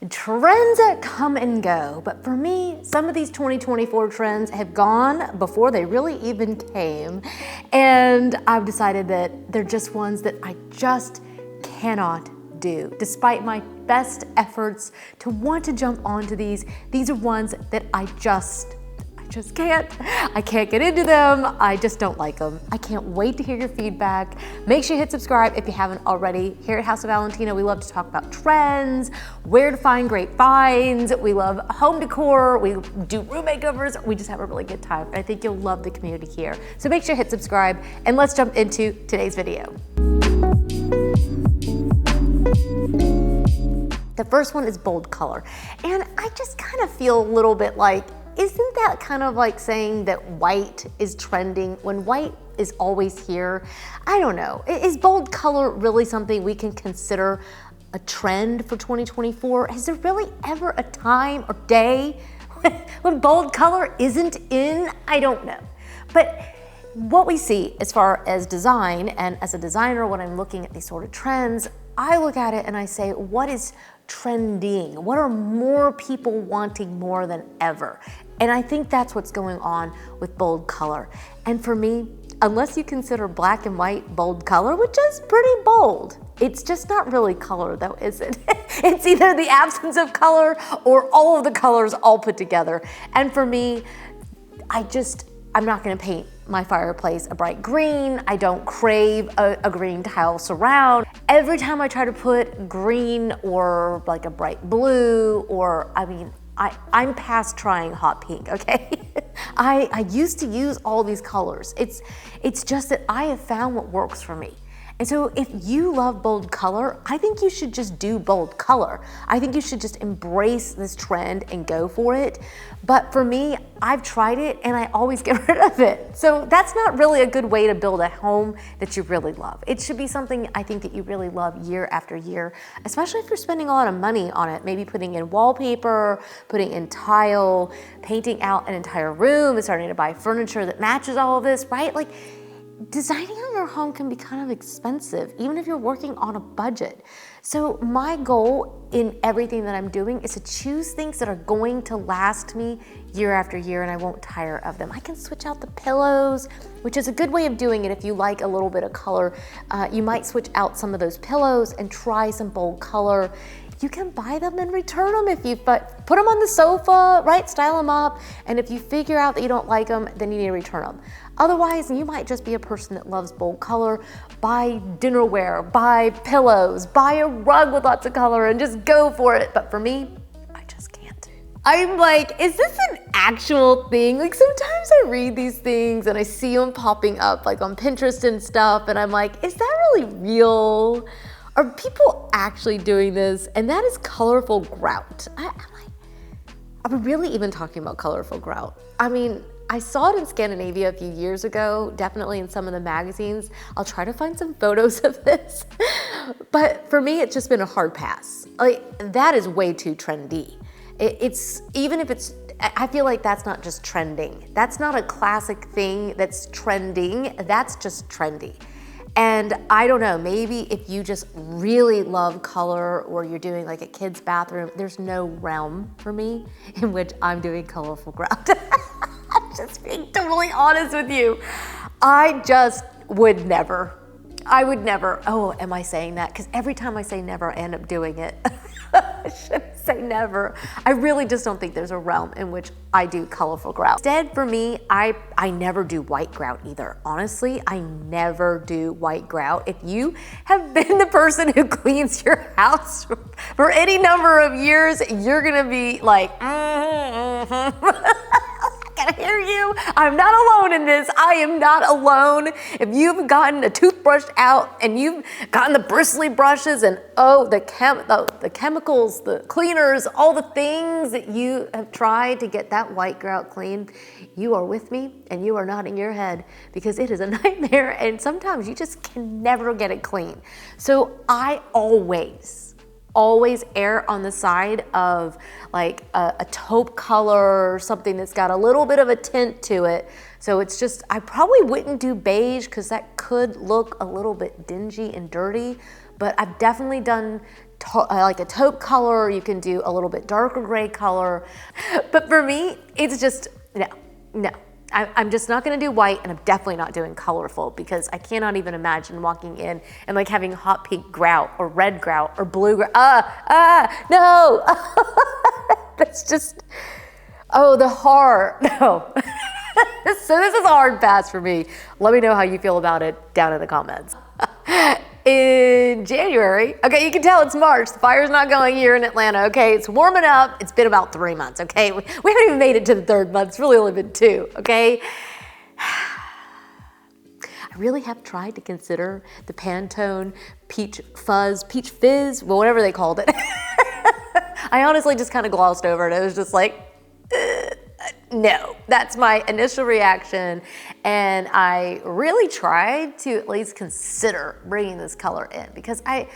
Trends come and go, but for me, some of these 2024 trends have gone before they really even came. And I've decided that they're just ones that I just cannot do. Despite my best efforts to want to jump onto these are ones that I just can't. I can't get into them. I just don't like them. I can't wait to hear your feedback. Make sure you hit subscribe if you haven't already. Here at House of Valentina, we love to talk about trends, where to find great finds. We love home decor. We do room makeovers. We just have a really good time. I think you'll love the community here. So make sure you hit subscribe and let's jump into today's video. The first one is bold color. And I just kind of feel a little bit like, isn't that kind of like saying that white is trending when white is always here? I don't know. Is bold color really something we can consider a trend for 2024? Is there really ever a time or day when bold color isn't in? I don't know. But what we see as far as design, and as a designer, when I'm looking at these sort of trends, I look at it and I say, what is trending? What are more people wanting more than ever? And I think that's what's going on with bold color. And for me, unless you consider black and white bold color, which is pretty bold, it's just not really color though, is it? It's either the absence of color or all of the colors all put together. And for me, I'm not gonna paint my fireplace a bright green. I don't crave a green tile surround. Every time I try to put green or like a bright blue, or I'm past trying hot pink, okay? I used to use all these colors. It's just that I have found what works for me. And so if you love bold color, I think you should just do bold color. I think you should just embrace this trend and go for it. But for me, I've tried it and I always get rid of it. So that's not really a good way to build a home that you really love. It should be something I think that you really love year after year, especially if you're spending a lot of money on it, maybe putting in wallpaper, putting in tile, painting out an entire room, and starting to buy furniture that matches all of this, right? Like, designing on your home can be kind of expensive, even if you're working on a budget. So my goal in everything that I'm doing is to choose things that are going to last me year after year and I won't tire of them. I can switch out the pillows, which is a good way of doing it if you like a little bit of color. You might switch out some of those pillows and try some bold color. You can buy them and return them if you put them on the sofa, right? Style them up. And if you figure out that you don't like them, then you need to return them. Otherwise, you might just be a person that loves bold color. Buy dinnerware, buy pillows, buy a rug with lots of color and just go for it. But for me, I just can't. I'm like, is this an actual thing? Like sometimes I read these things and I see them popping up like on Pinterest and stuff. And I'm like, is that really real? Are people actually doing this? And that is colorful grout. Are we really even talking about colorful grout? I mean, I saw it in Scandinavia a few years ago, definitely in some of the magazines. I'll try to find some photos of this. But for me, it's just been a hard pass. Like, that is way too trendy. I feel like that's not just trending. That's not a classic thing that's trending. That's just trendy. And I don't know, maybe if you just really love color or you're doing like a kid's bathroom, there's no realm for me in which I'm doing colorful grout. I'm just being totally honest with you. I just would never. I would never. Oh, am I saying that? Because every time I say never, I end up doing it. I shouldn't say never. I really just don't think there's a realm in which I do colorful grout. Instead, for me, I never do white grout either. Honestly, I never do white grout. If you have been the person who cleans your house for any number of years, you're gonna be like, I hear you. I'm not alone in this. I am not alone. If you've gotten a toothbrush out and you've gotten the bristly brushes and the chemicals, the cleaners, all the things that you have tried to get that white grout clean, you are with me and you are nodding your head because it is a nightmare and sometimes you just can never get it clean. So I always err on the side of like a taupe color or something that's got a little bit of a tint to it. So it's just, I probably wouldn't do beige because that could look a little bit dingy and dirty, but I've definitely done like a taupe color, you can do a little bit darker gray color. But for me, it's just, no. I'm just not gonna do white, and I'm definitely not doing colorful, because I cannot even imagine walking in and like having hot pink grout or red grout or blue grout. No. That's just, oh, the horror, no. So this is a hard pass for me. Let me know how you feel about it down in the comments. In January, okay, you can tell it's March. The fire's not going here in Atlanta, okay? It's warming up. It's been about 3 months, okay? We haven't even made it to the 3rd month. It's really only been 2, okay? I really have tried to consider the Pantone peach fuzz, peach fizz, well, whatever they called it. I honestly just kind of glossed over it. It was just like, no, that's my initial reaction. And I really tried to at least consider bringing this color in, because I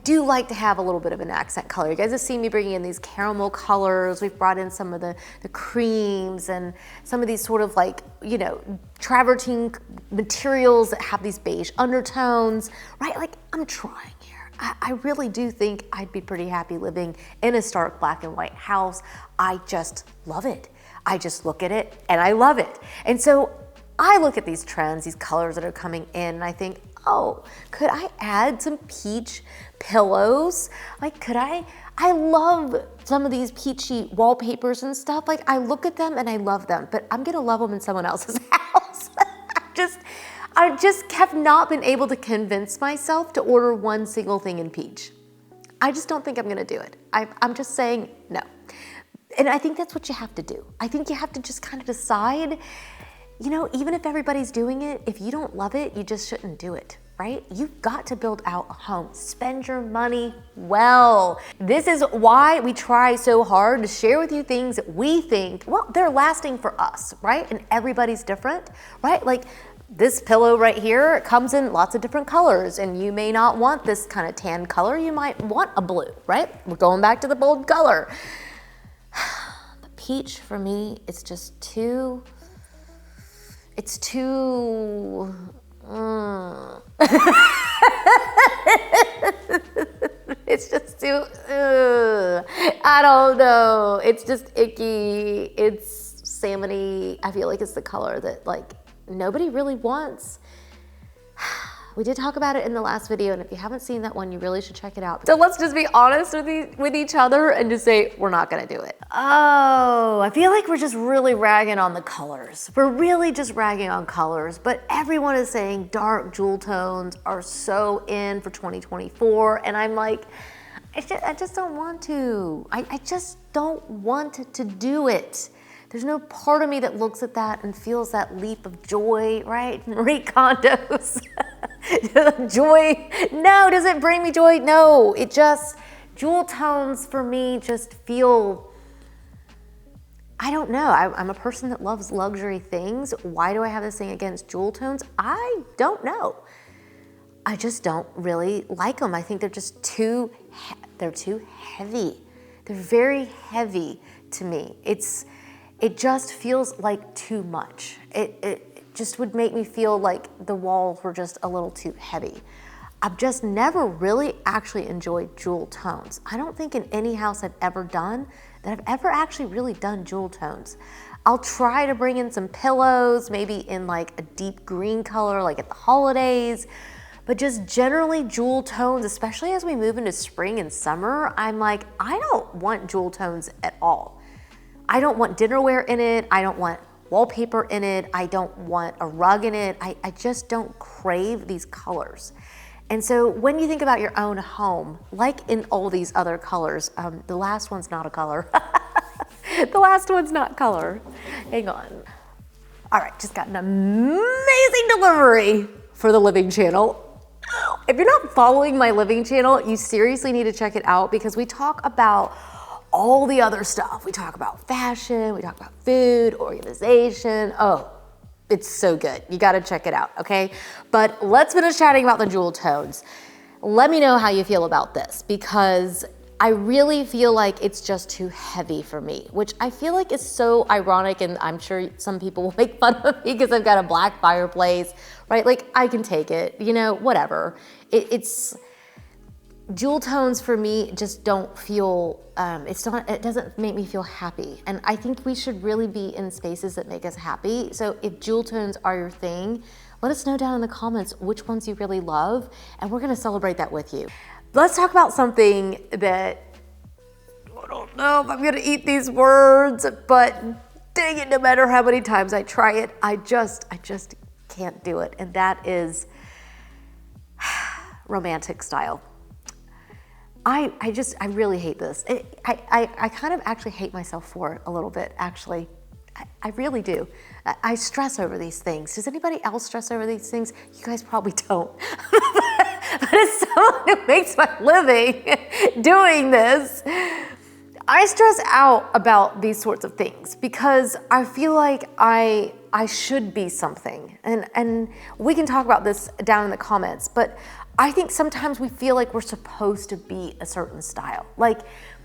do like to have a little bit of an accent color. You guys have seen me bringing in these caramel colors. We've brought in some of the creams and some of these sort of like, you know, travertine materials that have these beige undertones, right? Like, I'm trying here. I really do think I'd be pretty happy living in a stark black and white house. I just love it. I just look at it and I love it. And so I look at these trends, these colors that are coming in, and I think, oh, could I add some peach pillows? Like, could I love some of these peachy wallpapers and stuff. Like, I look at them and I love them, but I'm gonna love them in someone else's house. I just have not been able to convince myself to order one single thing in peach. I just don't think I'm gonna do it. I'm just saying no. And I think that's what you have to do. I think you have to just kind of decide, you know, even if everybody's doing it, if you don't love it, you just shouldn't do it, right? You've got to build out a home. Spend your money well. This is why we try so hard to share with you things that we think, well, they're lasting for us, right? And everybody's different, right? Like this pillow right here comes in lots of different colors, and you may not want this kind of tan color. You might want a blue, right? We're going back to the bold color. The peach for me, it's just too, it's too, it's just too, I don't know. It's just icky. It's salmony. I feel like it's the color that like nobody really wants. We did talk about it in the last video, and if you haven't seen that one, you really should check it out. So let's just be honest with each other and just say, we're not gonna do it. Oh, I feel like we're just really ragging on the colors. We're really just ragging on colors, but everyone is saying dark jewel tones are so in for 2024, and I'm like, I just don't want to. I just don't want to do it. There's no part of me that looks at that and feels that leap of joy, right? Marie Kondo's joy. No, does it bring me joy? No, it just, jewel tones for me just feel, I don't know. I'm a person that loves luxury things. Why do I have this thing against jewel tones? I don't know. I just don't really like them. I think they're just too heavy. They're very heavy to me. It just feels like too much. It just would make me feel like the walls were just a little too heavy. I've just never really actually enjoyed jewel tones. I don't think in any house I've ever done that I've ever actually really done jewel tones. I'll try to bring in some pillows, maybe in like a deep green color, like at the holidays, but just generally jewel tones, especially as we move into spring and summer, I'm like, I don't want jewel tones at all. I don't want dinnerware in it. I don't want wallpaper in it. I don't want a rug in it. I just don't crave these colors. And so when you think about your own home, like in all these other colors, the last one's not a color. The last one's not color. Hang on. All right, just got an amazing delivery for the living channel. If you're not following my living channel, you seriously need to check it out, because we talk about all the other stuff. We talk about fashion, we talk about food, organization. Oh, it's so good. You gotta check it out, okay? But let's finish chatting about the jewel tones. Let me know how you feel about this, because I really feel like it's just too heavy for me, which I feel like is so ironic, and I'm sure some people will make fun of me because I've got a black fireplace, right? Like, I can take it, you know, whatever. jewel tones for me just don't feel, it doesn't make me feel happy. And I think we should really be in spaces that make us happy. So if jewel tones are your thing, let us know down in the comments which ones you really love, and we're gonna celebrate that with you. Let's talk about something that, I don't know if I'm gonna eat these words, but dang it, no matter how many times I try it, I just can't do it. And that is romantic style. I really hate this. I kind of actually hate myself for it a little bit, actually. I really do. I stress over these things. Does anybody else stress over these things? You guys probably don't. But as someone who makes my living doing this, I stress out about these sorts of things because I feel like I should be something. And we can talk about this down in the comments, but I think sometimes we feel like we're supposed to be a certain style. Like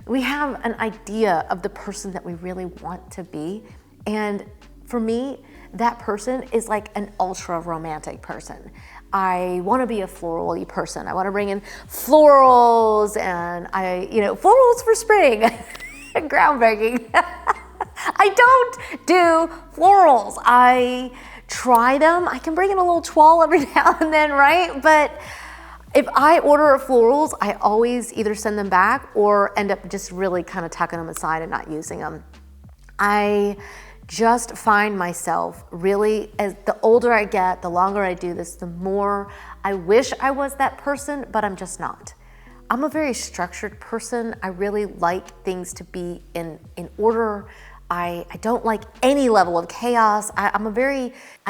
we have an idea of the person that we really want to be. And for me, that person is like an ultra romantic person. I want to be a floral-y person. I want to bring in florals and florals for spring. Groundbreaking. I don't do florals. I try them. I can bring in a little toile every now and then, right? But if I order florals, I always either send them back or end up just really kind of tucking them aside and not using them. I just find myself really, as the older I get, the longer I do this, the more I wish I was that person, but I'm just not. I'm a very structured person. I really like things to be in order. I don't like any level of chaos. I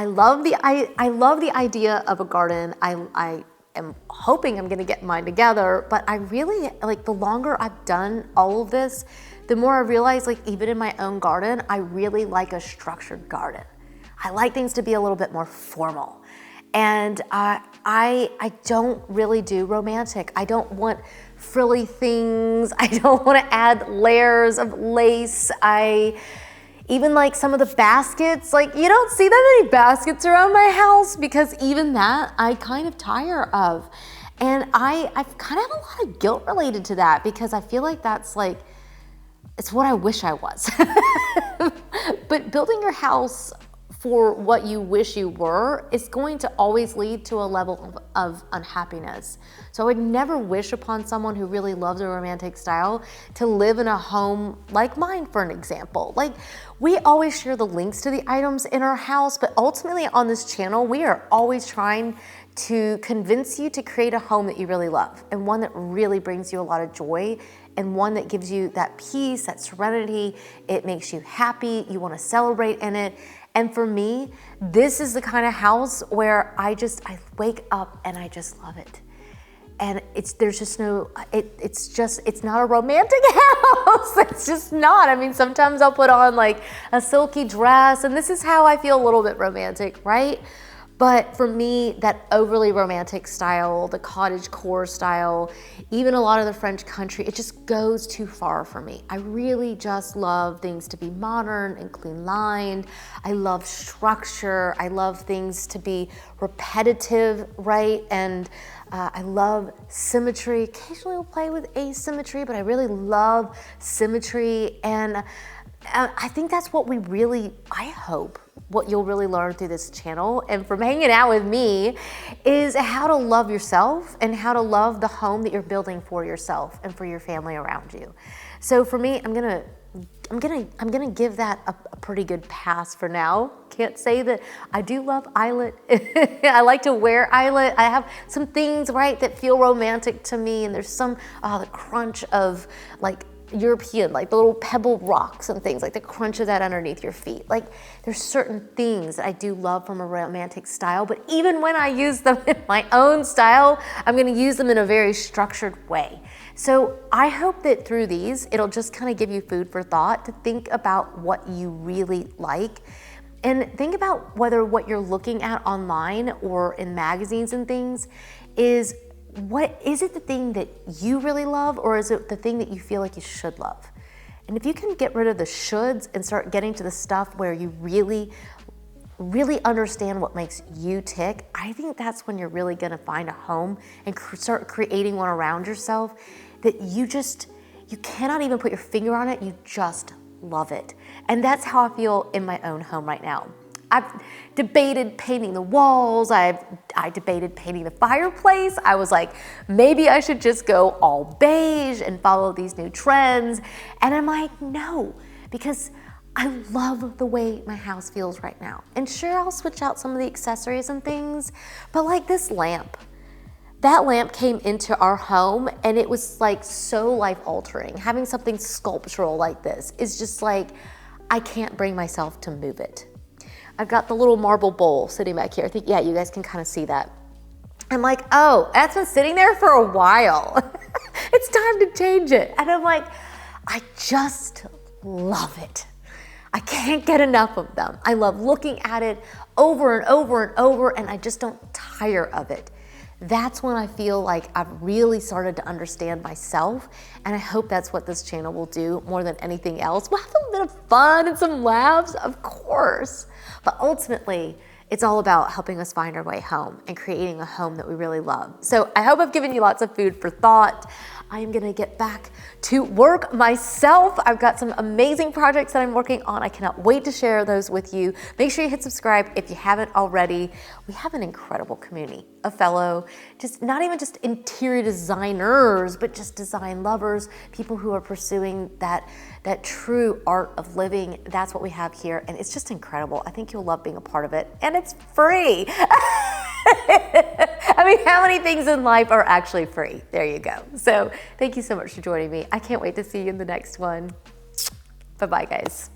love the idea of a garden. I am hoping I'm gonna get mine together, but I really, like, the longer I've done all of this, the more I realize, like, even in my own garden, I really like a structured garden. I like things to be a little bit more formal. And I don't really do romantic. I don't want frilly things. I don't want to add layers of lace. Even like some of the baskets, like you don't see that many baskets around my house because even that I kind of tire of. And I've kind of have a lot of guilt related to that because I feel like that's like, it's what I wish I was. But building your house for what you wish you were is going to always lead to a level of unhappiness. So I would never wish upon someone who really loves a romantic style to live in a home like mine, for an example. Like, we always share the links to the items in our house, but ultimately on this channel, we are always trying to convince you to create a home that you really love and one that really brings you a lot of joy and one that gives you that peace, that serenity. It makes you happy. You want to celebrate in it. And for me, this is the kind of house where I wake up and I just love it. And it's not a romantic house. It's just not. I mean, sometimes I'll put on like a silky dress and this is how I feel a little bit romantic, right? But for me, that overly romantic style, the cottagecore style, even a lot of the French country, it just goes too far for me. I really just love things to be modern and clean lined. I love structure. I love things to be repetitive, right? And I love symmetry. Occasionally we'll play with asymmetry, but I really love symmetry. And I think that's what I hope what you'll really learn through this channel and from hanging out with me is how to love yourself and how to love the home that you're building for yourself and for your family around you. So for me, I'm gonna give that a pretty good pass for now. Can't say that I do love eyelet. I like to wear eyelet. I have some things, right, that feel romantic to me, and there's the crunch of like European, like the little pebble rocks and things, like the crunch of that underneath your feet. Like there's certain things that I do love from a romantic style, but even when I use them in my own style, I'm gonna use them in a very structured way. So I hope that through these, it'll just kind of give you food for thought to think about what you really like and think about whether what you're looking at online or in magazines and things is it the thing that you really love, or is it the thing that you feel like you should love? And if you can get rid of the shoulds and start getting to the stuff where you really really understand what makes you tick, I think that's when you're really gonna find a home and start creating one around yourself that you cannot even put your finger on it, you just love it. And that's how I feel in my own home right now. I've debated painting the walls, I debated painting the fireplace. I was like, maybe I should just go all beige and follow these new trends. And I'm like, no, because I love the way my house feels right now. And sure, I'll switch out some of the accessories and things, but like this lamp, that lamp came into our home and it was like so life altering. Having something sculptural like this is just like, I can't bring myself to move it. I've got the little marble bowl sitting back here. I think, yeah, you guys can kind of see that. I'm like, oh, that's been sitting there for a while. It's time to change it. And I'm like, I just love it. I can't get enough of them. I love looking at it over and over and over, and I just don't tire of it. That's when I feel like I've really started to understand myself, and I hope that's what this channel will do more than anything else. We'll have a bit of fun and some laughs, of course, but ultimately, it's all about helping us find our way home and creating a home that we really love. So I hope I've given you lots of food for thought. I am gonna get back to work myself. I've got some amazing projects that I'm working on. I cannot wait to share those with you. Make sure you hit subscribe if you haven't already. We have an incredible community of fellow, not even just interior designers, but just design lovers, people who are pursuing that true art of living. That's what we have here, and it's just incredible. I think you'll love being a part of it, and it's free. I mean, how many things in life are actually free? There you go. So thank you so much for joining me. I can't wait to see you in the next one. Bye-bye, guys.